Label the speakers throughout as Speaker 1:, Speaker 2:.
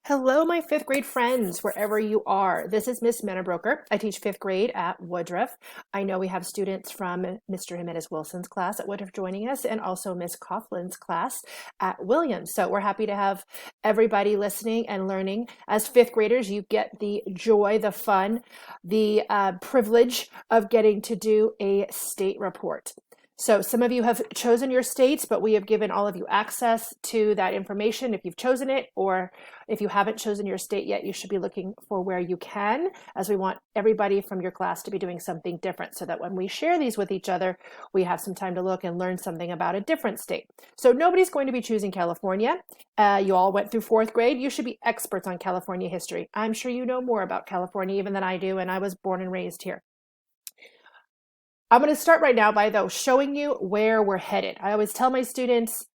Speaker 1: Hello, my fifth grade friends, wherever you are. This is Miss Menabroker. I teach fifth grade at Woodruff. I know we have students from Mr. Jimenez Wilson's class at Woodruff joining us and also Miss Coughlin's class at Williams. So we're happy to have everybody listening and learning. As fifth graders, you get the joy, the fun, the privilege of getting to do a state report. So some of you have chosen your states, but we have given all of you access to that information if you've chosen it, or if you haven't chosen your state yet, you should be looking for where you can, as we want everybody from your class to be doing something different so that when we share these with each other, we have some time to look and learn something about a different state. So nobody's going to be choosing California. You all went through fourth grade. You should be experts on California history. I'm sure you know more about California even than I do, and I was born and raised here. I'm going to start right now by, though, showing you where we're headed. I always tell my students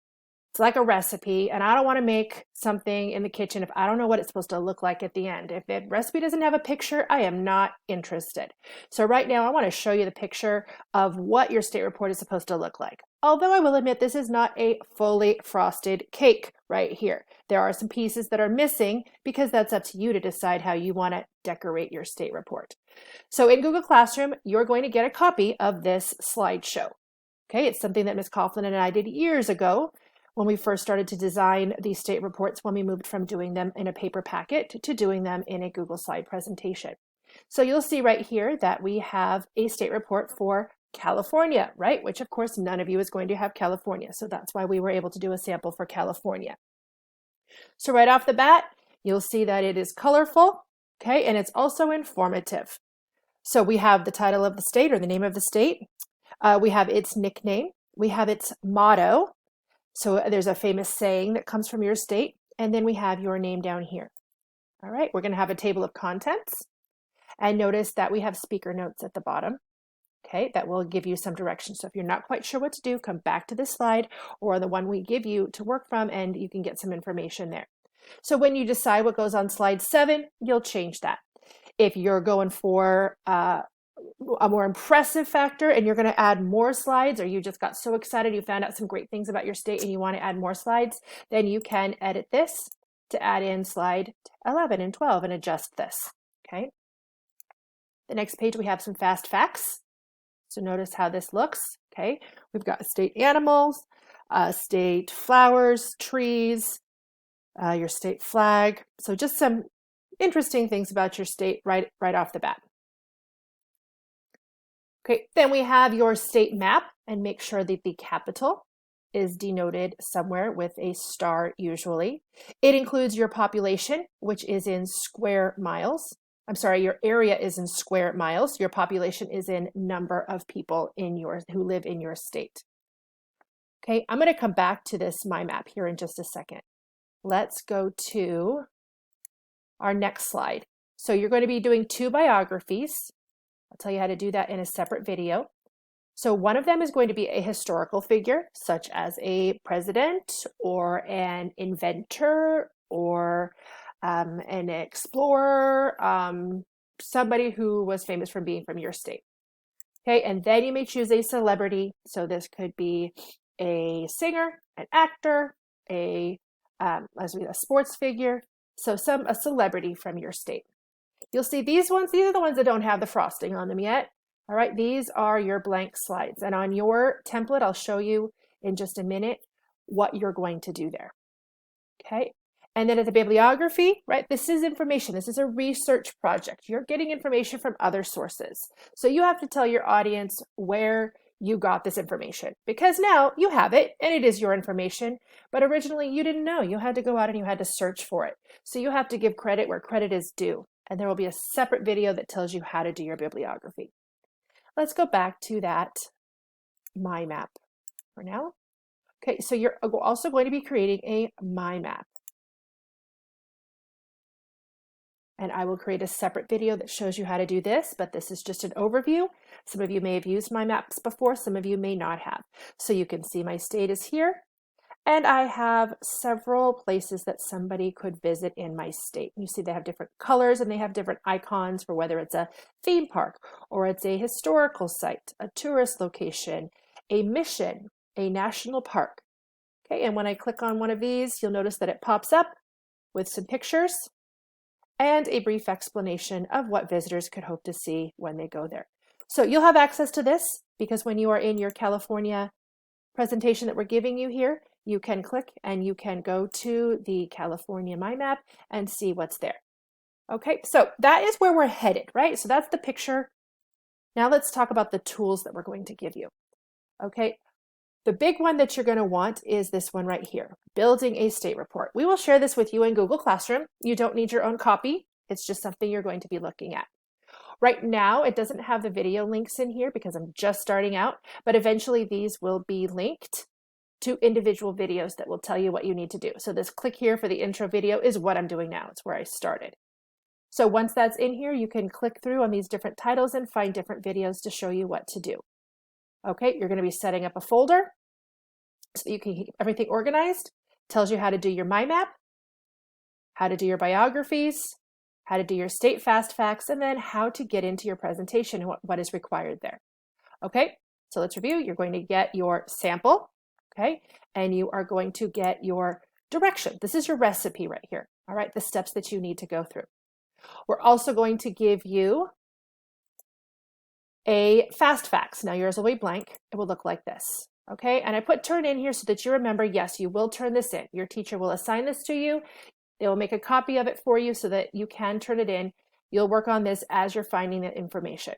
Speaker 1: it's like a recipe, and I don't want to make something in the kitchen if I don't know what it's supposed to look like at the end. If the recipe doesn't have a picture, I am not interested. So right now, I want to show you the picture of what your state report is supposed to look like. Although I will admit this is not a fully frosted cake right here. There are some pieces that are missing because that's up to you to decide how you want to decorate your state report. So in Google Classroom, you're going to get a copy of this slideshow. Okay, it's something that Ms. Coughlin and I did years ago when we first started to design these state reports, when we moved from doing them in a paper packet to doing them in a Google slide presentation. So you'll see right here that we have a state report for California, right? Which of course none of you is going to have California. So that's why we were able to do a sample for California. So right off the bat, you'll see that it is colorful, okay? And it's also informative. So we have the title of the state or the name of the state. We have its nickname. We have its motto. So there's a famous saying that comes from your state. And then we have your name down here. All right, we're going to have a table of contents. And notice that we have speaker notes at the bottom. Okay, that will give you some direction. So if you're not quite sure what to do, come back to this slide or the one we give you to work from, and you can get some information there. So when you decide what goes on slide 7, you'll change that. If you're going for a more impressive factor and you're going to add more slides, or you just got so excited you found out some great things about your state and you want to add more slides, then you can edit this to add in slide 11 and 12 and adjust this. Okay. The next page, we have some fast facts. So notice how this looks. Okay. We've got state animals, state flowers, trees, your state flag. So just some interesting things about your state right off the bat. Okay, then we have your state map, and make sure that the capital is denoted somewhere with a star usually. It includes your population, which is in square miles. I'm sorry, your area is in square miles. Your population is in number of people who live in your state. Okay, I'm going to come back to this My Map here in just a second. Let's go to our next slide. So you're going to be doing 2 biographies. I'll tell you how to do that in a separate video. So one of them is going to be a historical figure, such as a president or an inventor or an explorer, somebody who was famous for being from your state. Okay, and then you may choose a celebrity. So this could be a singer, an actor, a sports figure. So a celebrity from your state. You'll see these are the ones that don't have the frosting on them yet. All right, these are your blank slides. And on your template, I'll show you in just a minute what you're going to do there. Okay, and then at the bibliography, right, this is information. This is a research project. You're getting information from other sources. So you have to tell your audience where you got this information, because now you have it and it is your information, but originally you didn't know. You had to go out and you had to search for it. So you have to give credit where credit is due. And there will be a separate video that tells you how to do your bibliography. Let's go back to that My Map for now. Okay, so you're also going to be creating a My Map. And I will create a separate video that shows you how to do this, but this is just an overview. Some of you may have used My Maps before, some of you may not have. So you can see my state is here. And I have several places that somebody could visit in my state. You see they have different colors and they have different icons for whether it's a theme park or it's a historical site, a tourist location, a mission, a national park. Okay, and when I click on one of these, you'll notice that it pops up with some pictures and a brief explanation of what visitors could hope to see when they go there. So you'll have access to this because when you are in your California presentation that we're giving you here, you can click and you can go to the California Mind Map and see what's there. Okay, so that is where we're headed, right? So that's the picture. Now let's talk about the tools that we're going to give you. Okay, the big one that you're going to want is this one right here, building a state report. We will share this with you in Google Classroom. You don't need your own copy. It's just something you're going to be looking at. Right now, it doesn't have the video links in here because I'm just starting out, but eventually these will be linked to individual videos that will tell you what you need to do. So this click here for the intro video is what I'm doing now. It's where I started. So once that's in here, you can click through on these different titles and find different videos to show you what to do. Okay, you're going to be setting up a folder so that you can keep everything organized. Tells you how to do your mind map, how to do your biographies, how to do your state fast facts, and then how to get into your presentation and what is required there. Okay, so let's review. You're going to get your sample, okay, and you are going to get your direction. This is your recipe right here, all right, the steps that you need to go through. We're also going to give you a fast facts. Now yours will be blank. It will look like this. Okay, and I put turn in here so that you remember, yes, you will turn this in. Your teacher will assign this to you. They will make a copy of it for you so that you can turn it in. You'll work on this as you're finding that information.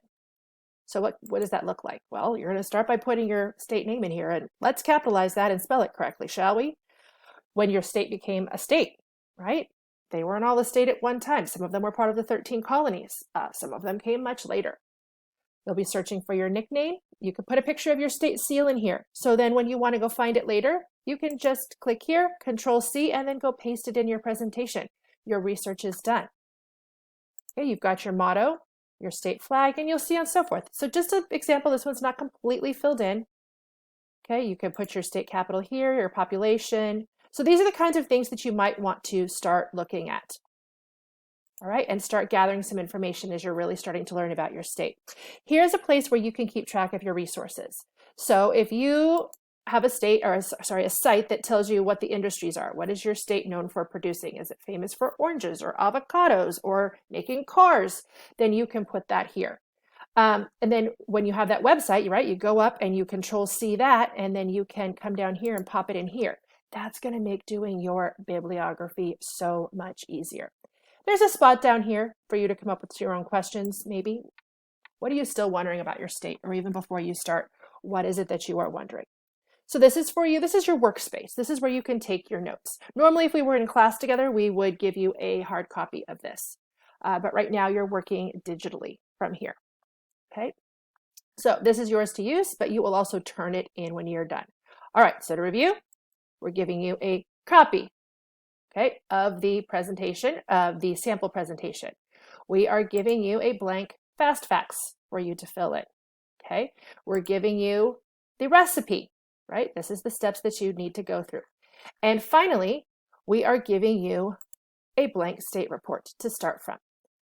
Speaker 1: So what does that look like? Well, you're going to start by putting your state name in here, and let's capitalize that and spell it correctly, shall we? When your state became a state, right? They weren't all a state at one time. Some of them were part of the 13 colonies. Some of them came much later. You'll be searching for your nickname. You can put a picture of your state seal in here. So then when you want to go find it later, you can just click here, Control-C, and then go paste it in your presentation. Your research is done. Okay, you've got your motto, your state flag, and you'll see and so forth. So just an example, this one's not completely filled in. Okay, you can put your state capital here, your population. So these are the kinds of things that you might want to start looking at. All right, and start gathering some information as you're really starting to learn about your state. Here's a place where you can keep track of your resources. So if you have a state, or a site that tells you what the industries are, what is your state known for producing? Is it famous for oranges or avocados or making cars? Then you can put that here. And then when you have that website, right, you go up and you Control-C that, and then you can come down here and pop it in here. That's going to make doing your bibliography so much easier. There's a spot down here for you to come up with your own questions, maybe. What are you still wondering about your state? Or even before you start, what is it that you are wondering? So this is for you. This is your workspace. This is where you can take your notes. Normally, if we were in class together, we would give you a hard copy of this. But right now, you're working digitally from here. Okay? So this is yours to use, but you will also turn it in when you're done. All right, so to review, we're giving you a copy, okay, of the presentation, of the sample presentation. We are giving you a blank fast facts for you to fill in, okay? We're giving you the recipe, right? This is the steps that you need to go through. And finally, we are giving you a blank state report to start from.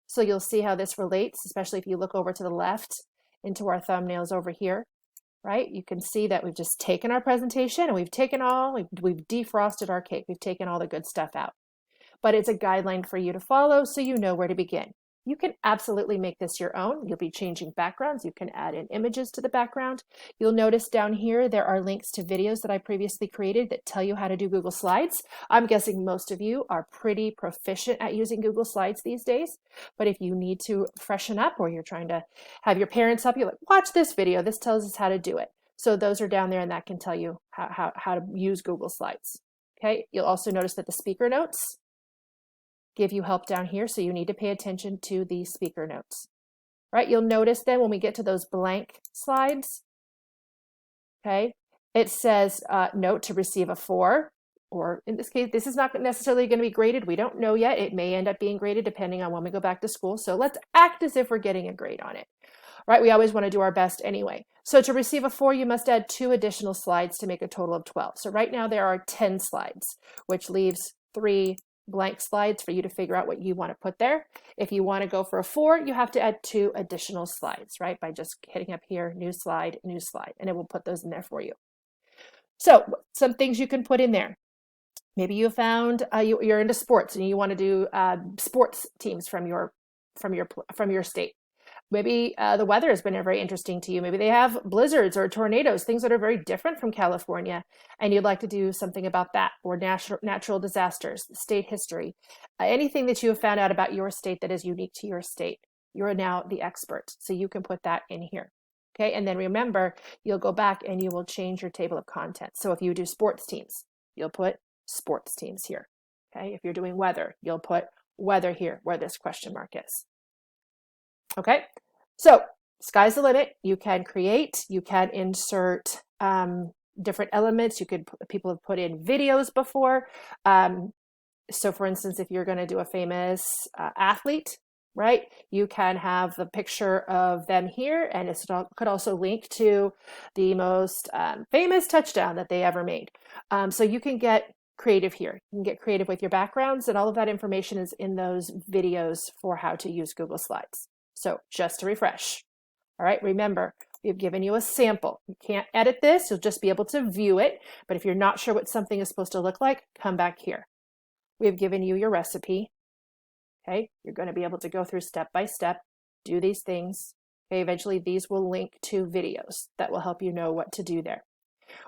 Speaker 1: So you'll see how this relates, especially if you look over to the left into our thumbnails over here, right? You can see that we've just taken our presentation and we've defrosted our cake. We've taken all the good stuff out. But it's a guideline for you to follow so you know where to begin. You can absolutely make this your own. You'll be changing backgrounds. You can add in images to the background. You'll notice down here there are links to videos that I previously created that tell you how to do Google Slides. I'm guessing most of you are pretty proficient at using Google Slides these days. But if you need to freshen up or you're trying to have your parents help you, like, watch this video. This tells us how to do it. So those are down there and that can tell you how to use Google Slides. Okay. You'll also notice that the speaker notes give you help down here, so you need to pay attention to the speaker notes. Right? You'll notice then when we get to those blank slides, okay, it says note to receive a 4, or in this case, this is not necessarily going to be graded. We don't know yet. It may end up being graded depending on when we go back to school. So let's act as if we're getting a grade on it. Right? We always want to do our best anyway. So to receive a 4, you must add 2 additional slides to make a total of 12. So right now there are 10 slides, which leaves 3 blank slides for you to figure out what you want to put there. If you want to go for a 4, you have to add 2 additional slides, right? By just hitting up here, new slide, and it will put those in there for you. So some things you can put in there. Maybe you found you're into sports and you want to do sports teams from your state. Maybe the weather has been very interesting to you. Maybe they have blizzards or tornadoes, things that are very different from California, and you'd like to do something about that, or natural disasters, state history, anything that you have found out about your state that is unique to your state. You're now the expert, so you can put that in here. Okay, and then remember, you'll go back and you will change your table of contents. So if you do sports teams, you'll put sports teams here. Okay, if you're doing weather, you'll put weather here where this question mark is. Okay, so sky's the limit. You can create, you can insert different elements. People have put in videos before. So for instance, if you're going to do a famous athlete, right, you can have the picture of them here, and it could also link to the most famous touchdown that they ever made. So you can get creative here. You can get creative with your backgrounds, and all of that information is in those videos for how to use Google Slides. So just to refresh, all right, remember, we've given you a sample. You can't edit this, you'll just be able to view it. But if you're not sure what something is supposed to look like, come back here. We've given you your recipe. Okay, you're going to be able to go through step by step, do these things. Okay, eventually these will link to videos that will help you know what to do there.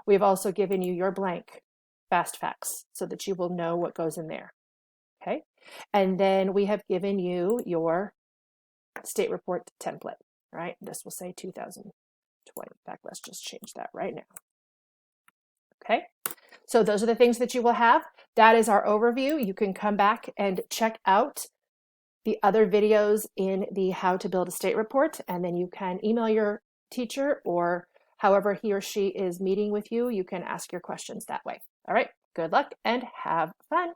Speaker 1: We've also given you your blank fast facts so that you will know what goes in there. Okay, and then we have given you your state report template, right? This will say 2020. In fact, let's just change that right now. Okay, so those are the things that you will have. That is our overview. You can come back and check out the other videos in the how to build a state report, and then you can email your teacher, or however he or she is meeting with you, you can ask your questions that way. All right, good luck and have fun.